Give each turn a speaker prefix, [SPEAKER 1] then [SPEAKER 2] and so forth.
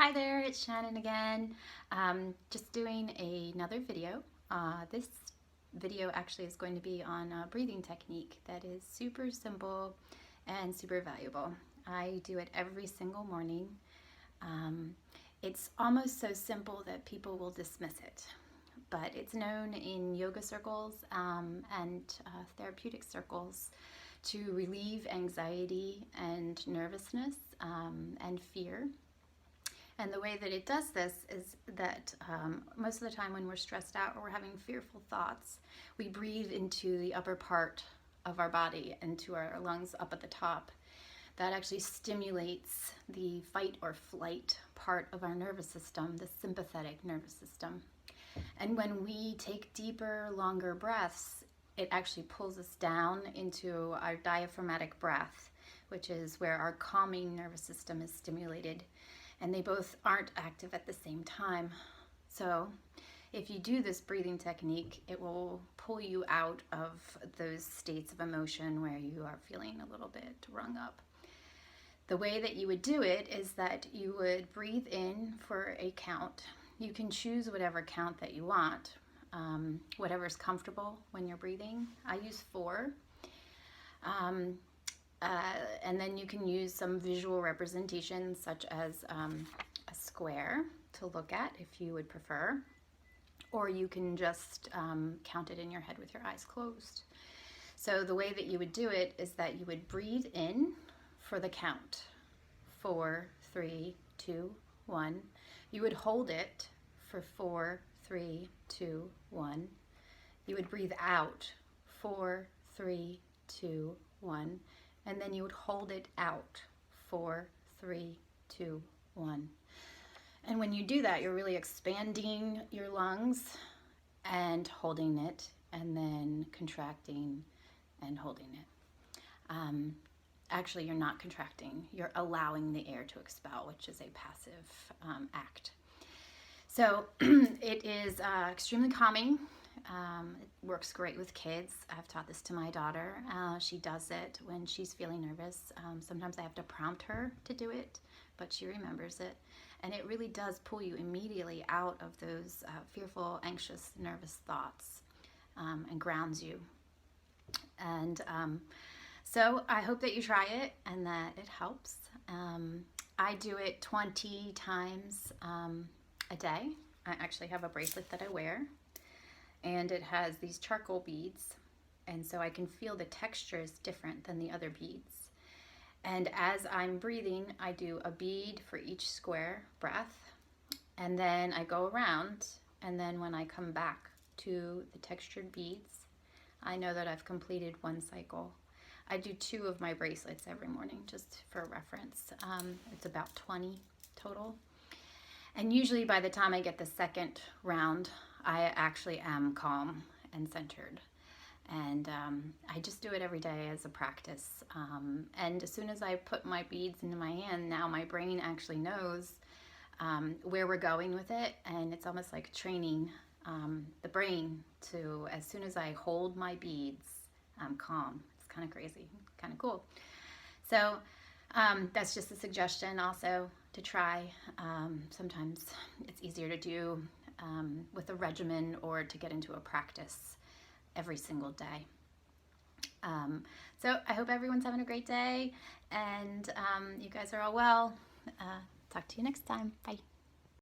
[SPEAKER 1] Hi there, it's Shannon again. Just doing another video. This video actually is going to be on a breathing technique that is super simple and super valuable. I do it every single morning. It's almost so simple that people will dismiss it, but it's known in yoga circles and therapeutic circles to relieve anxiety and nervousness and fear. And the way that it does this is that most of the time when we're stressed out or we're having fearful thoughts, we breathe into the upper part of our body, into our lungs up at the top. That actually stimulates the fight or flight part of our nervous system, the sympathetic nervous system. And when we take deeper, longer breaths, it actually pulls us down into our diaphragmatic breath, which is where our calming nervous system is stimulated. And they both aren't active at the same time. So if you do this breathing technique, it will pull you out of those states of emotion where you are feeling a little bit wrung up. The way that you would do it is that you would breathe in for a count. You can choose whatever count that you want, whatever's comfortable when you're breathing. I use 4. And then you can use some visual representation such as a square to look at if you would prefer, or you can just count it in your head with your eyes closed. So the way that you would do it is that you would breathe in for the count, 4, 3, 2, 1. You would hold it for 4, 3, 2, 1. You would breathe out, 4, 3, 2, 1. And then you would hold it out, 4, 3, 2, 1. And when you do that, you're really expanding your lungs and holding it, and then contracting and holding it. Actually, you're not contracting. You're allowing the air to expel, which is a passive act. So it is extremely calming. It works great with kids. I've taught this to my daughter. She does it when she's feeling nervous. Sometimes I have to prompt her to do it, but she remembers it. And it really does pull you immediately out of those fearful, anxious, nervous thoughts and grounds you. And so I hope that you try it and that it helps. I do it 20 times a day. I actually have a bracelet that I wear, and it has these charcoal beads, and so I can feel the texture is different than the other beads. And as I'm breathing, I do a bead for each square breath, and then I go around, and then when I come back to the textured beads, I know that I've completed one cycle. I do 2 of my bracelets every morning, just for reference. It's about 20 total. And usually by the time I get the second round, I actually am calm and centered. And I just do it every day as a practice. And as soon as I put my beads into my hand, now my brain actually knows where we're going with it. And it's almost like training the brain to, as soon as I hold my beads, I'm calm. It's kind of crazy, kind of cool. So that's just a suggestion also to try. Sometimes it's easier to do with a regimen or to get into a practice every single day. So I hope everyone's having a great day, and you guys are all well. Talk to you next time. Bye.